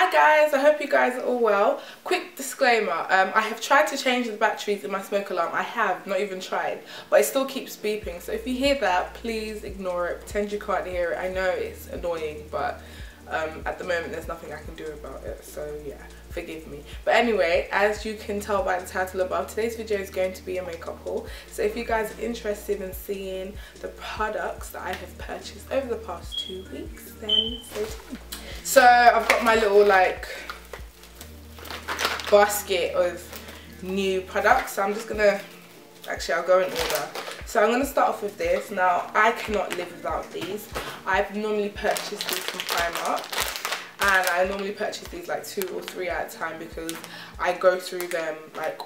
Hi guys, I hope you guys are all well. Quick disclaimer, I have tried to change the batteries in my smoke alarm. I have, not even tried, but it still keeps beeping. So if you hear that, please ignore it. Pretend you can't hear it. I know it's annoying, but at the moment there's nothing I can do about it. So yeah, forgive me. But anyway, as you can tell by the title above, today's video is going to be a makeup haul. So if you guys are interested in seeing the products that I have purchased over the past 2 weeks, then stay tuned. So I've got my little like basket of new products. So I'm just gonna, actually I'll go in order. So I'm gonna start off with this. Now I cannot live without these. I've normally purchased these from Primark, and I normally purchase these like 2 or 3 at a time because I go through them like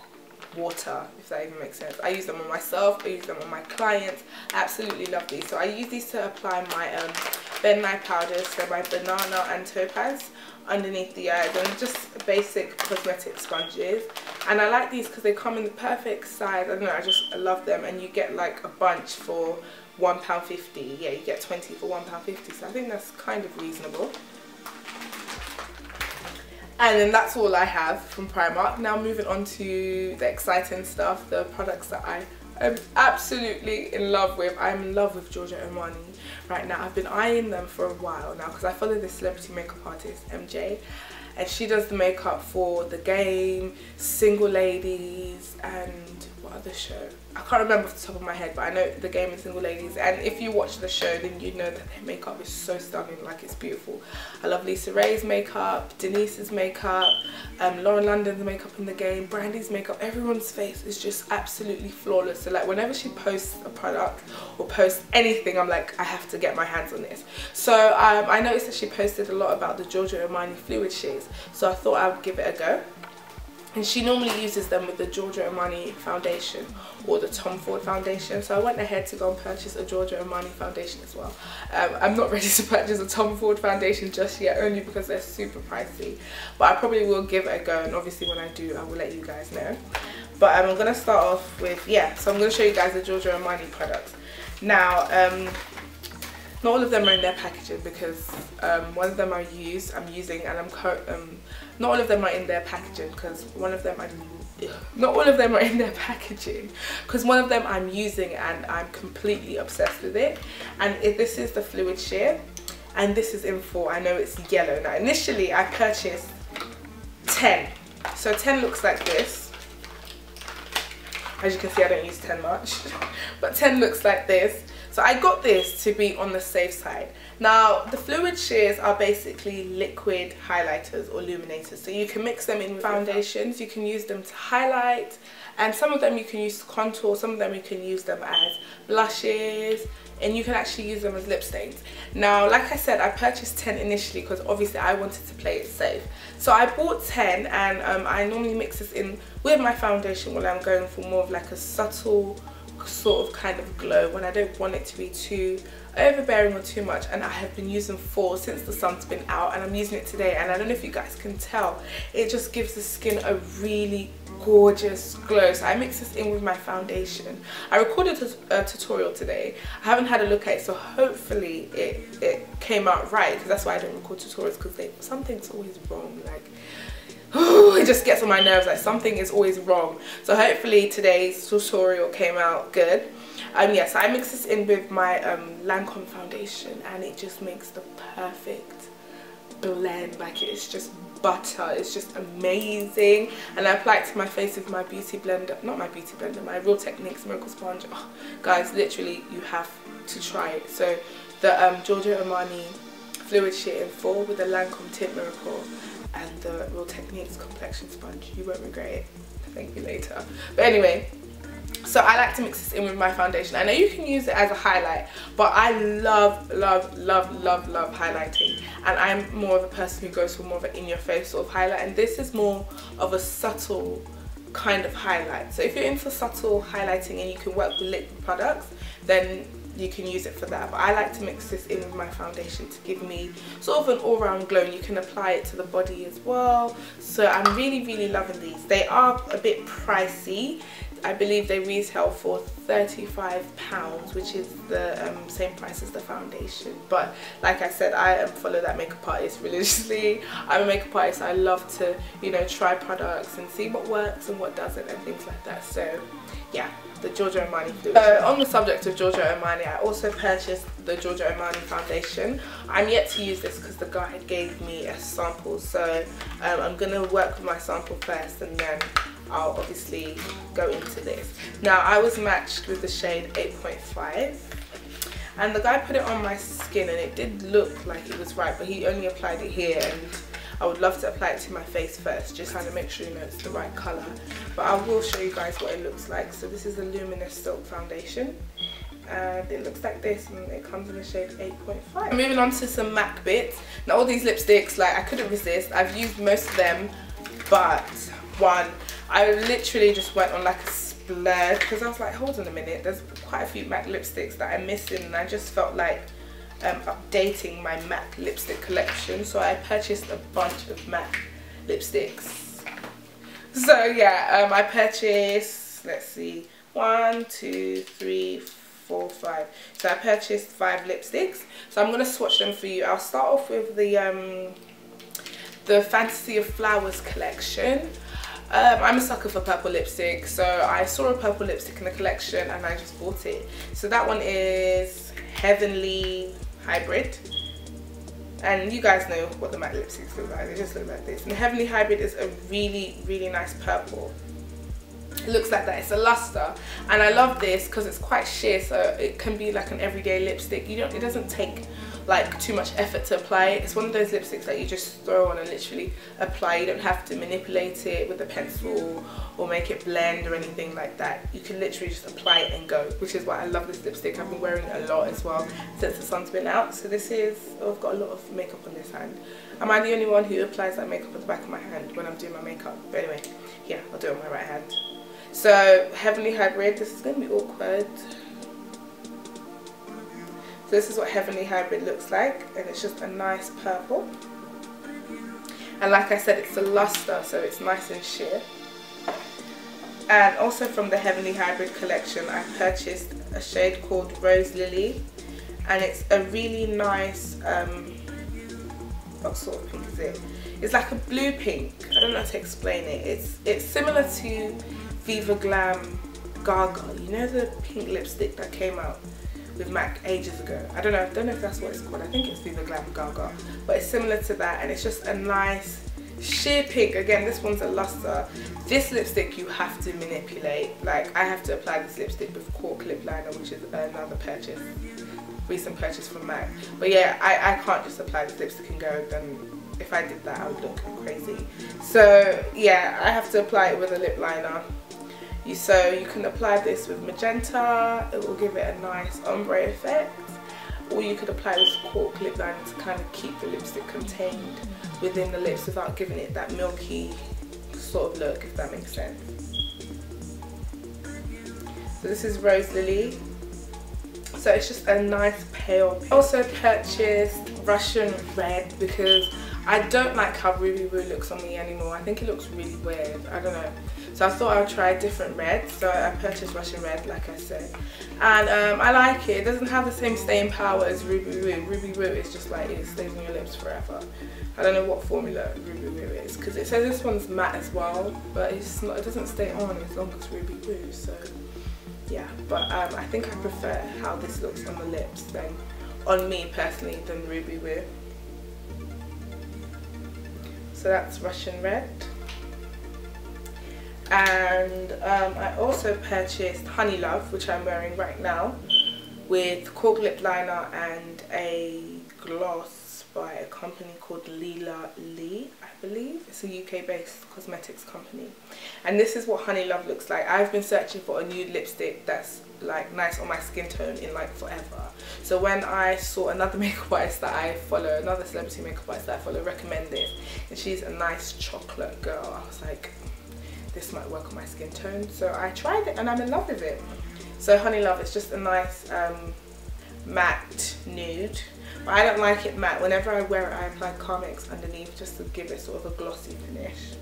water, if that even makes sense. I use them on myself, I use them on my clients. I absolutely love these. So I use these to apply my Ben Nye powders, so my banana and topaz underneath the eyes, and just basic cosmetic sponges. And I like these because they come in the perfect size. I don't know, I love them. And you get like a bunch for £1.50. Yeah, you get 20 for £1.50, so I think that's kind of reasonable. And then that's all I have from Primark. Now moving on to the exciting stuff, the products that I am absolutely in love with. I'm in love with Giorgio Armani right now. I've been eyeing them for a while now because I follow this celebrity makeup artist, MJ, and she does the makeup for The Game, Single Ladies, and what other show? I can't remember off the top of my head, but I know The Game and Single Ladies. And if you watch the show, then you know that their makeup is so stunning, like it's beautiful. I love Lisa Ray's makeup, Denise's makeup, Lauren London's makeup in The Game, Brandy's makeup. Everyone's face is just absolutely flawless. So like whenever she posts a product or posts anything, I'm like, I have to get my hands on this. So I noticed that she posted a lot about the Giorgio Armani fluid shears, so I thought I would give it a go. And she normally uses them with the Giorgio Armani foundation or the Tom Ford foundation. So I went ahead to go and purchase a Giorgio Armani foundation as well. I'm not ready to purchase a Tom Ford foundation just yet, only because they're super pricey. But I probably will give it a go, and obviously when I do, I will let you guys know. But I'm going to start off with, yeah, so I'm going to show you guys the Giorgio Armani products. Now, not all of them are in their packaging because one of them I'm using, and not all of them are in their packaging because one of them I'm using and I'm completely obsessed with it. And this is the fluid shear, and this is in 4. I know it's yellow. Now initially I purchased 10, so 10 looks like this. As you can see, I don't use 10 much, but 10 looks like this. So I got this to be on the safe side. Now the fluid shears are basically liquid highlighters or illuminators. So you can mix them in with foundations, you can use them to highlight, and some of them you can use to contour, some of them you can use them as blushes, and you can actually use them as lip stains. Now, like I said, I purchased 10 initially because obviously I wanted to play it safe. So I bought 10, and I normally mix this in with my foundation when I'm going for more of like a subtle sort of kind of glow, when I don't want it to be too overbearing or too much. And I have been using 4 since the sun's been out, and I'm using it today, and I don't know if you guys can tell, it just gives the skin a really gorgeous glow. So I mix this in with my foundation. I recorded a tutorial today. I haven't had a look at it, so hopefully it came out right, because that's why I don't record tutorials, because something's always wrong. Like, it just gets on my nerves, like something is always wrong. So hopefully today's tutorial came out good. Yes, I mix this in with my Lancome foundation, and it just makes the perfect blend. Like, it's just butter, it's just amazing. And I apply it to my face with my beauty blender, not my beauty blender, my Real Techniques Miracle Sponge. Oh, guys, literally you have to try it. So the Giorgio Armani fluid shear in 4 with the Lancome Tint Miracle and the Real Techniques complexion sponge. You won't regret it. Thank you later. But anyway, so I like to mix this in with my foundation. I know you can use it as a highlight, but I love highlighting, and I'm more of a person who goes for more of an in-your-face sort of highlight, and this is more of a subtle kind of highlight. So if you're into subtle highlighting and you can work with liquid products, then you can use it for that. But I like to mix this in with my foundation to give me sort of an all-round glow, and you can apply it to the body as well. So I'm really loving these. They are a bit pricey. I believe they retail for £35, which is the same price as the foundation. But like I said, I follow that makeup artist religiously. I'm a makeup artist. I love to, you know, try products and see what works and what doesn't and things like that. So yeah, the Giorgio Armani fluid. On the subject of Giorgio Armani, I also purchased the Giorgio Armani foundation. I'm yet to use this because the guy gave me a sample, so I'm going to work with my sample first and then I'll obviously go into this. Now, I was matched with the shade 8.5 and the guy put it on my skin and it did look like it was right, but he only applied it here, and I would love to apply it to my face first, just kind of make sure, you know, it's the right colour. But I will show you guys what it looks like. So this is a Luminous Silk foundation and it looks like this, and it comes in the shade 8.5. Moving on to some MAC bits. Now all these lipsticks, like, I couldn't resist. I've used most of them, but one, I literally just went on like a splurge because I was like, hold on a minute, there's quite a few MAC lipsticks that I'm missing, and I just felt like updating my MAC lipstick collection, so I purchased a bunch of MAC lipsticks. So yeah, I purchased, let's see, 1, 2, 3, 4, 5. So I purchased 5 lipsticks. So I'm gonna swatch them for you. I'll start off with the Fantasy of Flowers collection. I'm a sucker for purple lipstick, so I saw a purple lipstick in the collection and I just bought it. So that one is Heavenly Hybrid, and you guys know what the matte lipsticks look like. They just look like this. And the Heavenly Hybrid is a really nice purple. It looks like that. It's a luster, and I love this because it's quite sheer, so it can be like an everyday lipstick. It doesn't take like too much effort to apply it. It's one of those lipsticks that you just throw on and literally apply. You don't have to manipulate it with a pencil or make it blend or anything like that. You can literally just apply it and go, which is why I love this lipstick. I've been wearing it a lot as well since the sun's been out. So this is, oh, I've got a lot of makeup on this hand. Am I the only one who applies that makeup at the back of my hand when I'm doing my makeup? But anyway, yeah, I'll do it on my right hand. So Heavenly Hybrid, this is going to be awkward. So this is what Heavenly Hybrid looks like, and it's just a nice purple. And like I said, it's a luster, so it's nice and sheer. And also from the Heavenly Hybrid collection, I purchased a shade called Rose Lily, and it's a really nice, what sort of pink is it? It's like a blue pink. I don't know how to explain it. It's similar to Viva Glam Gaga. You know the pink lipstick that came out with MAC ages ago? I don't know if that's what it's called. I think it's Viva Glam Gaga, but it's similar to that, and it's just a nice sheer pink. Again, this one's a luster. This lipstick you have to manipulate. Like, I have to apply this lipstick with Cork lip liner, which is another purchase, recent purchase from MAC. But yeah, I can't just apply this lipstick and go. Then if I did that, I would look crazy. So yeah, I have to apply it with a lip liner. So you can apply this with magenta, it will give it a nice ombre effect, or you could apply this Cork lip liner to kind of keep the lipstick contained within the lips without giving it that milky sort of look, if that makes sense. So this is Rose Lily. So it's just a nice pale pink. Also purchased Russian Red because I don't like how Ruby Woo looks on me anymore. I think it looks really weird. I don't know. So I thought I would try a different red. So I purchased Russian Red, like I said. And I like it. It doesn't have the same staying power as Ruby Woo. Ruby Woo is just like, it stays on your lips forever. I don't know what formula Ruby Woo is, because it says this one's matte as well, but it's not, it doesn't stay on as long as Ruby Woo. So yeah, but I think I prefer how this looks on the lips than on me personally than Ruby Woo. So that's Russian Red. And I also purchased Honey Love, which I'm wearing right now, with Cork lip liner and a gloss by a company called Leela Lee, I believe. It's a UK based cosmetics company. And this is what Honey Love looks like. I've been searching for a nude lipstick that's like nice on my skin tone in like forever. So when I saw another makeup artist that I follow, another celebrity makeup artist that I follow, recommend this, and she's a nice chocolate girl, I was like, this might work on my skin tone. So I tried it and I'm in love with it. So Honey Love is just a nice matte nude, but I don't like it matte. Whenever I wear it, I apply Carmex underneath just to give it sort of a glossy finish.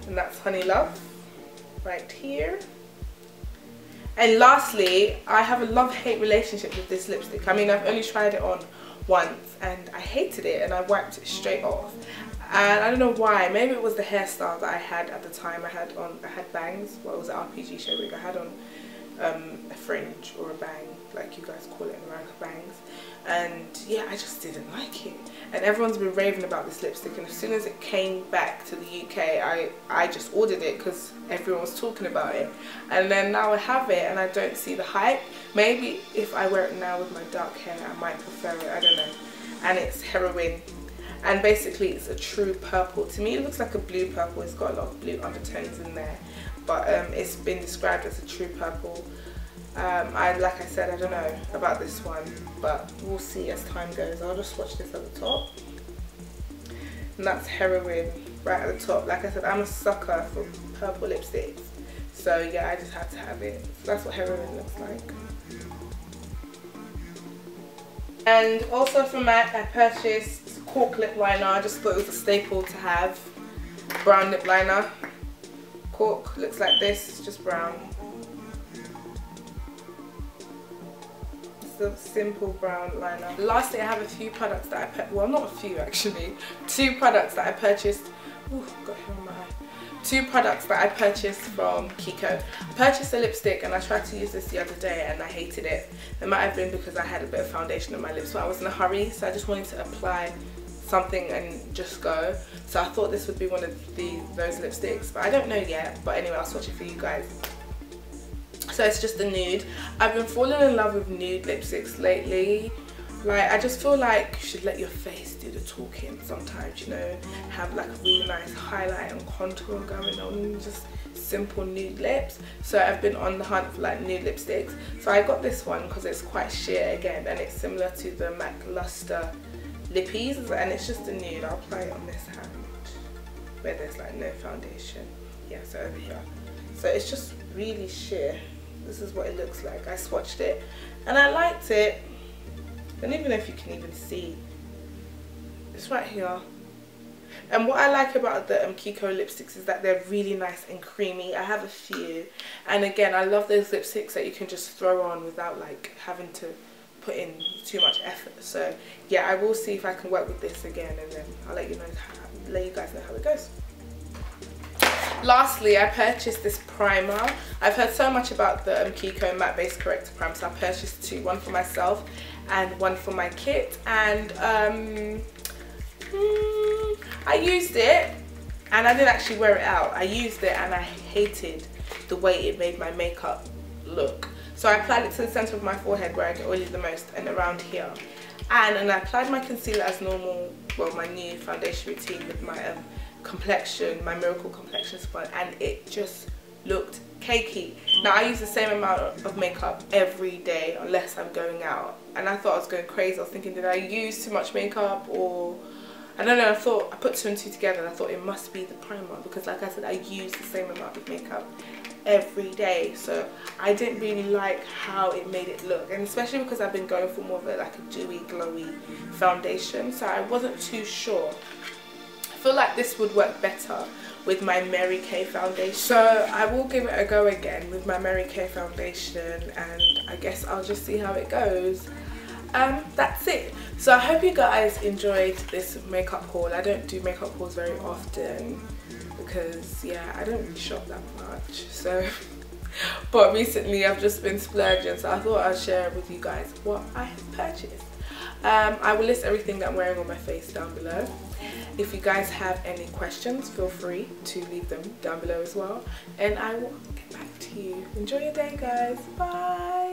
And that's Honey Love. right here. And lastly, I have a love-hate relationship with this lipstick. I mean, I've only tried it on once and I hated it and I wiped it straight off. And I don't know why. Maybe it was the hairstyle that I had at the time. I had bangs. Well, it was an RPG show wig. I had on a fringe or a bang, like you guys call it in America, bangs. And yeah, I just didn't like it. And everyone's been raving about this lipstick, and as soon as it came back to the UK, I just ordered it because everyone was talking about it. And then now I have it and I don't see the hype. Maybe if I wear it now with my dark hair, I might prefer it, I don't know. And it's Heroine. And basically it's a true purple. To me it looks like a blue purple. It's got a lot of blue undertones in there. But it's been described as a true purple. Like I said, I don't know about this one, but we'll see as time goes. I'll just swatch this at the top. And that's Heroine right at the top. Like I said, I'm a sucker for purple lipsticks. So yeah, I just had to have it. So that's what Heroine looks like. And also from MAC, I purchased Cork lip liner. I just thought it was a staple to have. Brown lip liner. Cork looks like this, it's just brown. It's a simple brown liner. Lastly, I have a few products that I well, not a few actually, 2 products that I purchased. Ooh, got hair on my eye. 2 products that I purchased from Kiko. I purchased a lipstick and I tried to use this the other day and I hated it. It might have been because I had a bit of foundation on my lips, so I was in a hurry, so I just wanted to apply something and just go. So I thought this would be one of those lipsticks, but I don't know yet. But anyway, I'll swatch it for you guys. So it's just a nude. I've been falling in love with nude lipsticks lately. Like, I just feel like you should let your face do the talking sometimes, you know, have like a really nice highlight and contour going on, just simple nude lips. So I've been on the hunt for like nude lipsticks. So I got this one because it's quite sheer again, and it's similar to the MAC Luster Lippies, and it's just a nude. I'll apply it on this hand where there's like no foundation. Yeah, so over here. So it's just really sheer. This is what it looks like. I swatched it and I liked it. I don't even know if you can even see. It's right here. And what I like about the Kiko lipsticks is that they're really nice and creamy. I have a few, and again, I love those lipsticks that you can just throw on without like having to put in too much effort. So yeah, I will see if I can work with this again, and then I'll let you guys know how it goes. Lastly, I purchased this primer. I've heard so much about the Kiko matte base corrector primer, so I purchased 2, one for myself and one for my kit. And I used it and I didn't actually wear it out. I used it and I hated the way it made my makeup look. So I applied it to the center of my forehead where I get oily the most, and around here. And I applied my concealer as normal, well, my new foundation routine with my complexion, my Miracle Complexion Sponge, and it just looked cakey. Now I use the same amount of makeup every day unless I'm going out, and I thought I was going crazy. I was thinking, did I use too much makeup, or I don't know. I thought I put 2 and 2 together and I thought it must be the primer, because like I said, I use the same amount of makeup every day. So I didn't really like how it made it look, and especially because I've been going for more of like a dewy, glowy foundation, so I wasn't too sure. I feel like this would work better with my Mary Kay foundation, so I will give it a go again with my Mary Kay foundation, and I guess I'll just see how it goes. That's it. So I hope you guys enjoyed this makeup haul. I don't do makeup hauls very often because yeah, I don't really shop that much, so but recently I've just been splurging, so I thought I'd share with you guys what I have purchased. I will list everything that I'm wearing on my face down below. If you guys have any questions, feel free to leave them down below as well, and I will get back to you. Enjoy your day, guys. Bye.